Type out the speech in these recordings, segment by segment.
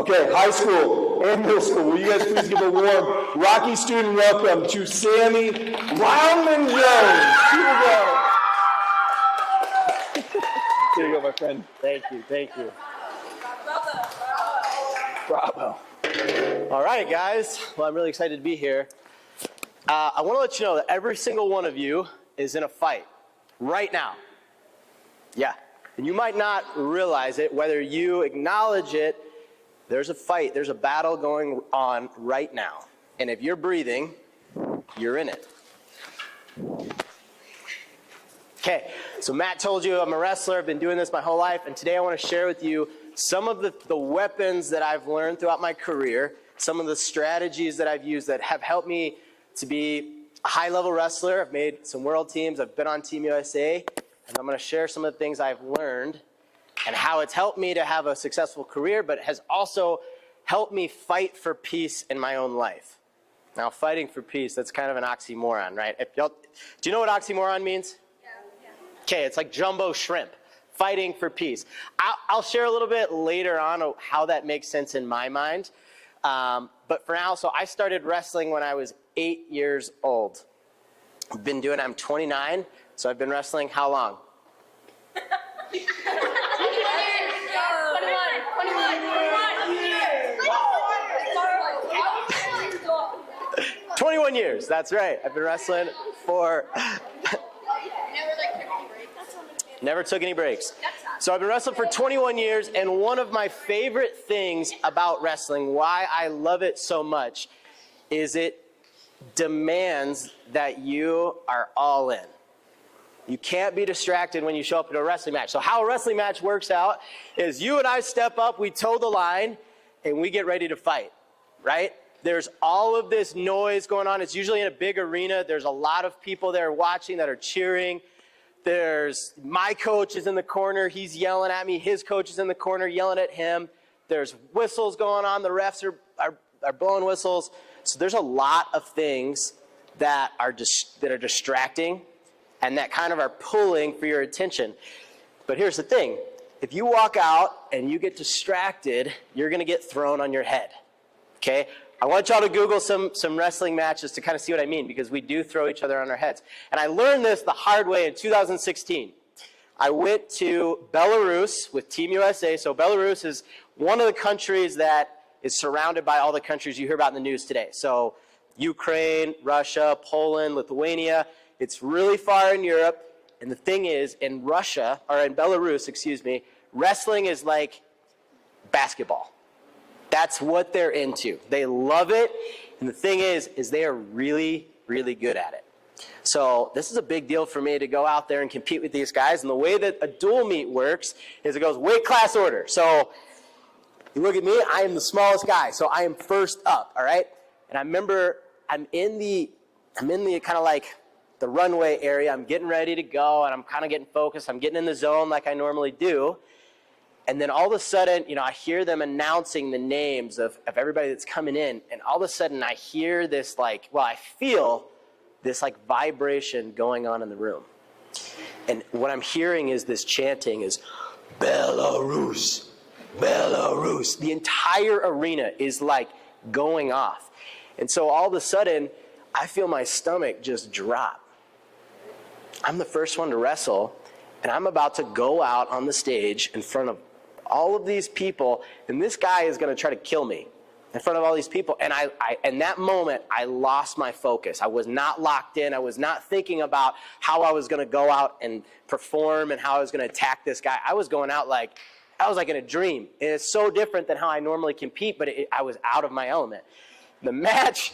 Okay, high school and middle school. Will you guys please give a warm Rocky student welcome to Sammy Roundman Jones. Here we go. Here you go, my friend. Thank you, thank you. Bravo. All right, guys. Well, I'm really excited to be here. I want to let you know that every single one of you is in a fight right now. Yeah. And you might not realize it, whether you acknowledge it. There's a fight, there's a battle going on right now. And if you're breathing, you're in it. Okay, so Matt told you I'm a wrestler. I've been doing this my whole life. And today I want to share with you some of the weapons that I've learned throughout my career, some of the strategies that I've used that have helped me to be a high-level wrestler. I've made some world teams. I've been on Team USA. And I'm going to share some of the things I've learned and how it's helped me to have a successful career, but has also helped me fight for peace in my own life. Now, fighting for peace, that's kind of an oxymoron, right? Do you know what oxymoron means? Yeah. Okay, it's like jumbo shrimp, fighting for peace. I'll share a little bit later on how that makes sense in my mind. But for now, so I started wrestling when I was 8 years old. I've been doing it, I'm 29, so I've been wrestling how long? 21 years, that's right. I've been wrestling for... Never took any breaks. So I've been wrestling for 21 years, and one of my favorite things about wrestling, why I love it so much, is it demands that you are all in. You can't be distracted when you show up at a wrestling match. So how a wrestling match works out is you and I step up, we toe the line, and we get ready to fight, right? There's all of this noise going on. It's usually in a big arena. There's a lot of people there watching that are cheering. There's my coach is in the corner. He's yelling at me. His coach is in the corner yelling at him. There's whistles going on. The refs are blowing whistles. So there's a lot of things that are distracting and that kind of are pulling for your attention. But here's the thing. If you walk out and you get distracted, you're going to get thrown on your head. Okay? I want y'all to Google some wrestling matches to kind of see what I mean, because we do throw each other on our heads. And I learned this the hard way in 2016. I went to Belarus with Team USA. So Belarus is one of the countries that is surrounded by all the countries you hear about in the news today. So Ukraine, Russia, Poland, Lithuania. It's really far in Europe. And the thing is, in Russia, or in Belarus, excuse me, wrestling is like basketball. That's what they're into. They love it. And the thing is they are really, really good at it. So this is a big deal for me to go out there and compete with these guys. And the way that a dual meet works is it goes weight class order. So you look at me, I am the smallest guy. So I am first up, all right? And I remember I'm in the kind of like the runway area. I'm getting ready to go, and I'm kind of getting focused. I'm getting in the zone like I normally do. And then all of a sudden, I hear them announcing the names of everybody that's coming in. And all of a sudden, I hear this I feel this vibration going on in the room. And what I'm hearing is this chanting is, Belarus, Belarus. The entire arena is going off. And so all of a sudden, I feel my stomach just drop. I'm the first one to wrestle, and I'm about to go out on the stage in front of all of these people, and this guy is going to try to kill me in front of all these people. And I in that moment, I lost my focus. I was not locked in. I was not thinking about how I was going to go out and perform and how I was going to attack this guy. I was going out I was like in a dream. And it's so different than how I normally compete, but I was out of my element. The match,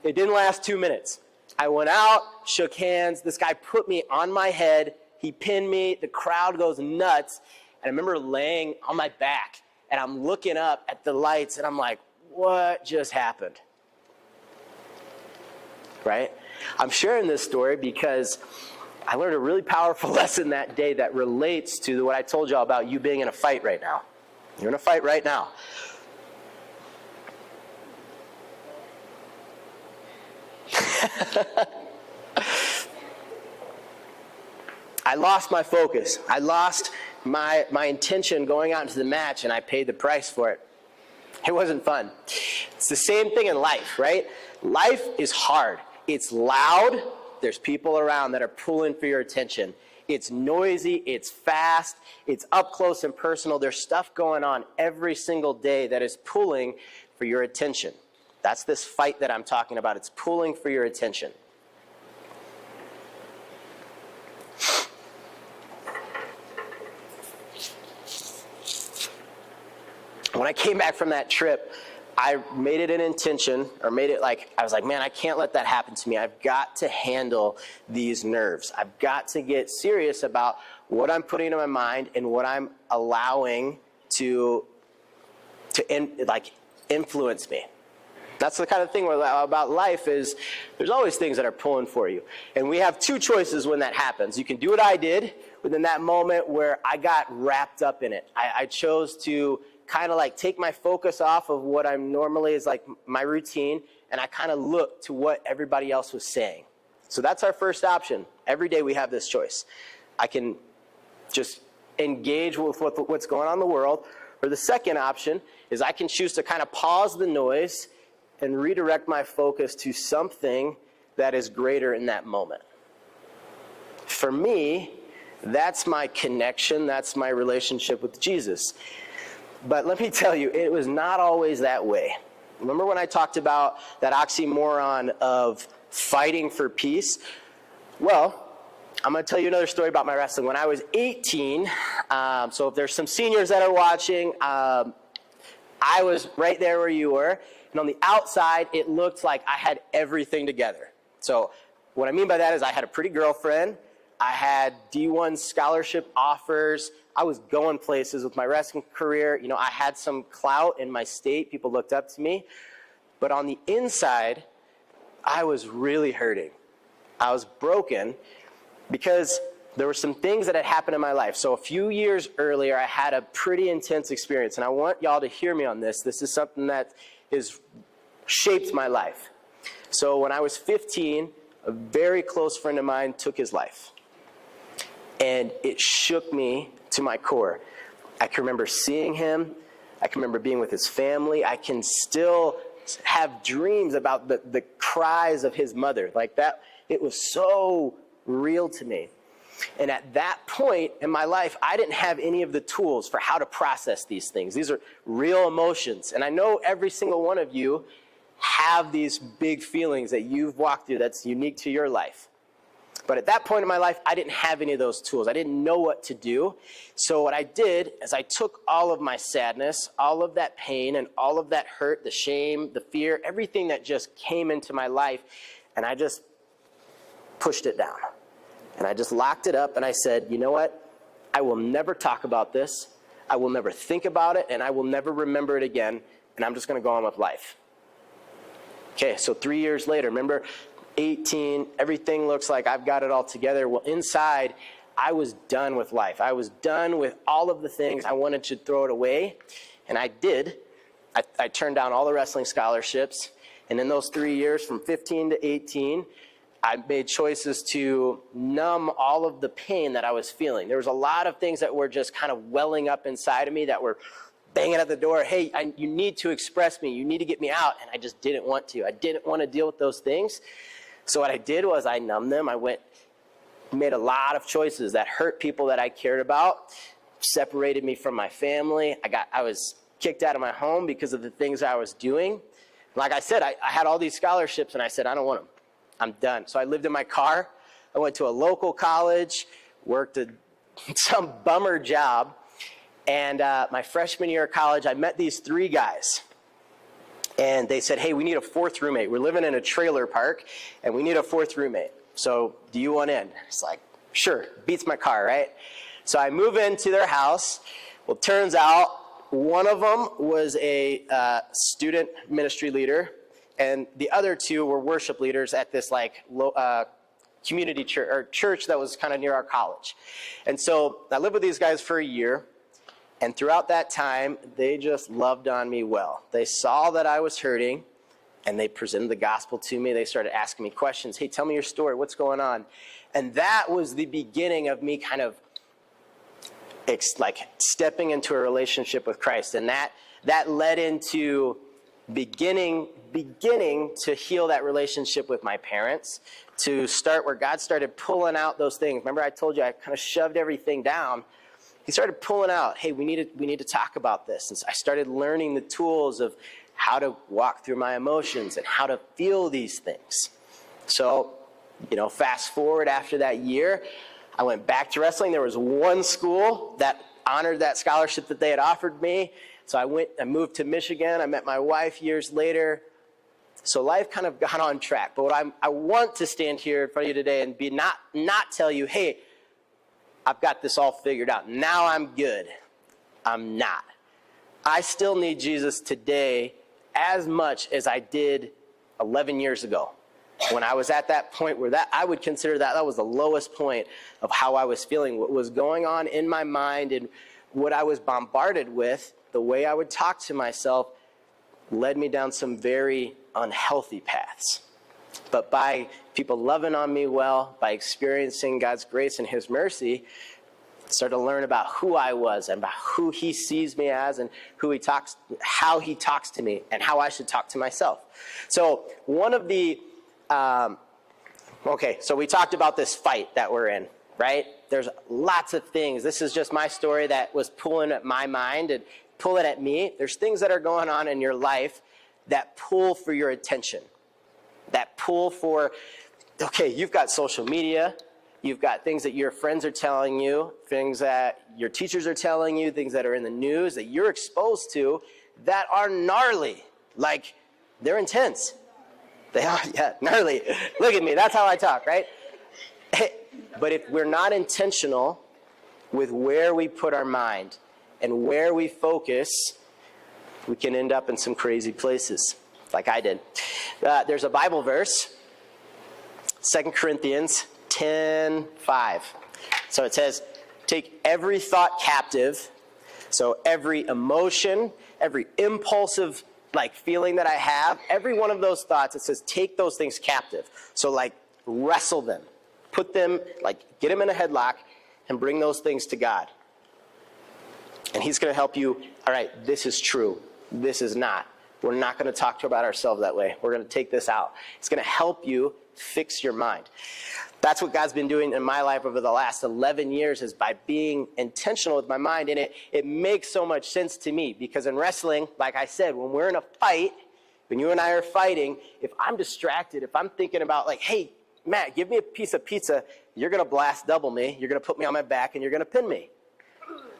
it didn't last 2 minutes. I went out, shook hands. This guy put me on my head. He pinned me. The crowd goes nuts. And I remember laying on my back, and I'm looking up at the lights, and I'm like, what just happened? Right? I'm sharing this story because I learned a really powerful lesson that day that relates to what I told y'all about you being in a fight right now. You're in a fight right now. I lost my focus. I lost my intention going out into the match, and I paid the price for it. It wasn't fun. It's the same thing in life, right? Life is hard. It's loud. There's people around that are pulling for your attention. It's noisy. It's fast. It's up close and personal. There's stuff going on every single day that is pulling for your attention. That's this fight that I'm talking about. It's pulling for your attention. When I came back from that trip, I made it an intention, or made it like, I was like, man, I can't let that happen to me. I've got to handle these nerves. I've got to get serious about what I'm putting in my mind and what I'm allowing to influence me. That's the kind of thing about life is there's always things that are pulling for you. And we have two choices when that happens. You can do what I did within that moment where I got wrapped up in it. I chose to kind of like take my focus off of what I'm normally is like my routine, and I kind of look to what everybody else was saying. So that's our first option. Every day we have this choice. I can just engage with what's going on in the world, or the second option is I can choose to kind of pause the noise and redirect my focus to something that is greater in that moment. For me, that's my connection, that's my relationship with Jesus. But let me tell you, it was not always that way. Remember when I talked about that oxymoron of fighting for peace? Well, I'm going to tell you another story about my wrestling. When I was 18, so if there's some seniors that are watching, I was right there where you were. And on the outside, it looked like I had everything together. So what I mean by that is I had a pretty girlfriend. I had D1 scholarship offers. I was going places with my wrestling career. You know, I had some clout in my state. People looked up to me. But on the inside, I was really hurting. I was broken because there were some things that had happened in my life. So a few years earlier, I had a pretty intense experience. And I want y'all to hear me on this. This is something that has shaped my life. So when I was 15, a very close friend of mine took his life. And it shook me to my core. I can remember seeing him. I can remember being with his family. I can still have dreams about the cries of his mother. Like that, it was so real to me. And at that point in my life, I didn't have any of the tools for how to process these things. These are real emotions. And I know every single one of you have these big feelings that you've walked through that's unique to your life. But at that point in my life, I didn't have any of those tools. I didn't know what to do. So what I did is I took all of my sadness, all of that pain, and all of that hurt, the shame, the fear, everything that just came into my life, and I just pushed it down. And I just locked it up, and I said, you know what? I will never talk about this. I will never think about it, and I will never remember it again, and I'm just going to go on with life. Okay, so 3 years later, remember, 18, everything looks like I've got it all together. Well, inside, I was done with life. I was done with all of the things. I wanted to throw it away, and I did. I turned down all the wrestling scholarships, and in those 3 years, from 15 to 18, I made choices to numb all of the pain that I was feeling. There was a lot of things that were just kind of welling up inside of me that were banging at the door. Hey, you need to express me. You need to get me out. And I just didn't want to. I didn't want to deal with those things. So what I did was I numbed them. I made a lot of choices that hurt people that I cared about, separated me from my family. I was kicked out of my home because of the things I was doing. Like I said, I had all these scholarships, and I said, I don't want them. I'm done. So I lived in my car. I went to a local college, worked some bummer job. And my freshman year of college, I met these three guys. And they said, hey, we need a fourth roommate. We're living in a trailer park, and we need a fourth roommate. So do you want in? It's like, sure, beats my car, right? So I move into their house. Well, it turns out one of them was a student ministry leader, and the other two were worship leaders at this community church, or church that was kind of near our college. And so I lived with these guys for a year. And throughout that time, they just loved on me well. They saw that I was hurting, and they presented the gospel to me. They started asking me questions. Hey, tell me your story. What's going on? And that was the beginning of me kind of stepping into a relationship with Christ. And that that led into beginning to heal that relationship with my parents, to start where God started pulling out those things. Remember I told you I kind of shoved everything down. He started pulling out, hey, we need to talk about this. And so I started learning the tools of how to walk through my emotions and how to feel these things. So, fast forward after that year, I went back to wrestling. There was one school that honored that scholarship that they had offered me. So I moved to Michigan. I met my wife years later. So life kind of got on track. But what I want to stand here in front of you today and be not tell you, hey, I've got this all figured out. Now I'm good. I'm not. I still need Jesus today as much as I did 11 years ago. When I was at that point where I would consider that was the lowest point of how I was feeling, what was going on in my mind and what I was bombarded with, the way I would talk to myself led me down some very unhealthy paths. But by people loving on me well, by experiencing God's grace and his mercy, I started to learn about who I was and about who he sees me as and how he talks to me and how I should talk to myself. So one of the, so we talked about this fight that we're in, right? There's lots of things. This is just my story that was pulling at my mind and pulling at me. There's things that are going on in your life that pull for your attention. That pull for, you've got social media, you've got things that your friends are telling you, things that your teachers are telling you, things that are in the news that you're exposed to that are gnarly. Like, they're intense. They are, gnarly. Look at me, that's how I talk, right? But if we're not intentional with where we put our mind and where we focus, we can end up in some crazy places, like I did. There's a Bible verse, 2 Corinthians 10:5. So it says, take every thought captive. So every emotion, every impulsive feeling that I have, every one of those thoughts, it says take those things captive. So wrestle them. Put them, get them in a headlock and bring those things to God. And he's going to help you, all right, this is true. This is not. We're not going to talk about ourselves that way. We're going to take this out. It's going to help you fix your mind. That's what God's been doing in my life over the last 11 years, is by being intentional with my mind. And it makes so much sense to me, because in wrestling, like I said, when we're in a fight, when you and I are fighting, if I'm distracted, if I'm thinking about hey, Matt, give me a piece of pizza, you're going to blast double me, you're going to put me on my back, and you're going to pin me.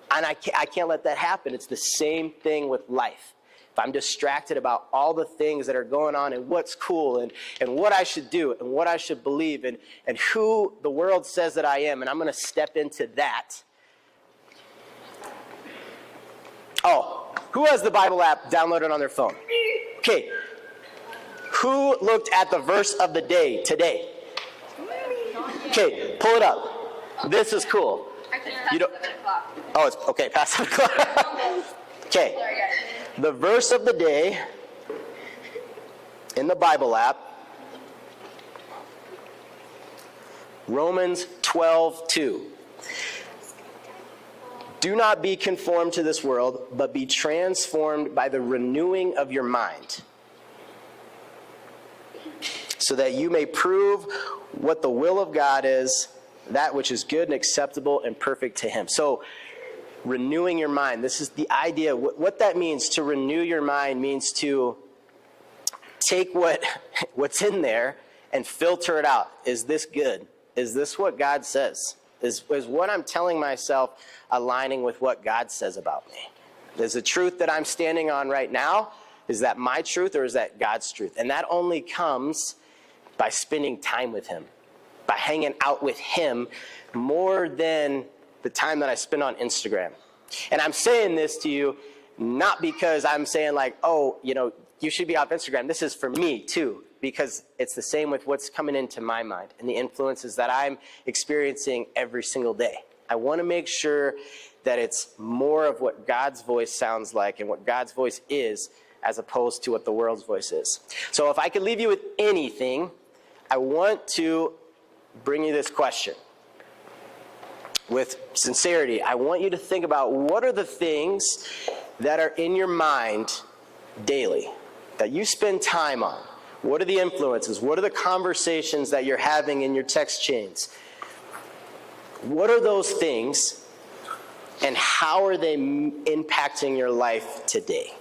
And I can't let that happen. It's the same thing with life. If I'm distracted about all the things that are going on and what's cool and what I should do and what I should believe and who the world says that I am, and I'm going to step into that. Oh, who has the Bible app downloaded on their phone? Okay. Who looked at the verse of the day today? Okay, pull it up. This is cool. You don't. Oh, it's okay. Past 7 o'clock. Okay. The verse of the day in the Bible app, Romans 12:2. Do not be conformed to this world, but be transformed by the renewing of your mind, so that you may prove what the will of God is, that which is good and acceptable and perfect to him. So, renewing your mind. This is the idea. What that means, to renew your mind, means to take what's in there and filter it out. Is this good? Is this what God says? Is what I'm telling myself aligning with what God says about me? Is the truth that I'm standing on right now, is that my truth, or is that God's truth? And that only comes by spending time with him, by hanging out with him more than the time that I spend on Instagram. And I'm saying this to you not because I'm saying you should be off Instagram. This is for me too, because it's the same with what's coming into my mind and the influences that I'm experiencing every single day. I want to make sure that it's more of what God's voice sounds like and what God's voice is, as opposed to what the world's voice is. So if I could leave you with anything, I want to bring you this question. With sincerity, I want you to think about, what are the things that are in your mind daily, that you spend time on? What are the influences? What are the conversations that you're having in your text chains? What are those things, and how are they impacting your life today?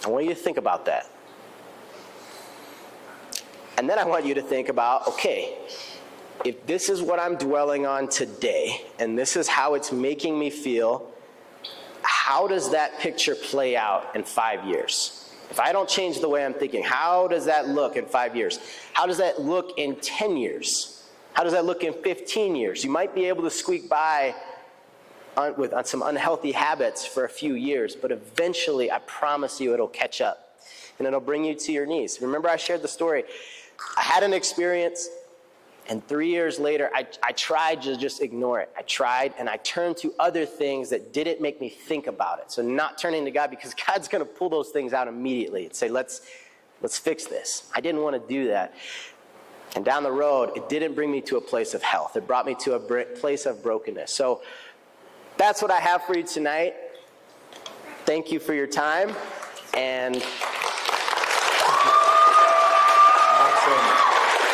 I want you to think about that. And then I want you to think about, okay, if this is what I'm dwelling on today, and this is how it's making me feel, how does that picture play out in 5 years? If I don't change the way I'm thinking, how does that look in 5 years? How does that look in 10 years? How does that look in 15 years? You might be able to squeak by on some unhealthy habits for a few years, but eventually, I promise you, it'll catch up, and it'll bring you to your knees. Remember I shared the story. I had an experience, and 3 years later, I tried to just ignore it. I tried, and I turned to other things that didn't make me think about it. So not turning to God, because God's going to pull those things out immediately and say, let's fix this. I didn't want to do that. And down the road, it didn't bring me to a place of health. It brought me to a place of brokenness. So that's what I have for you tonight. Thank you for your time. And Awesome.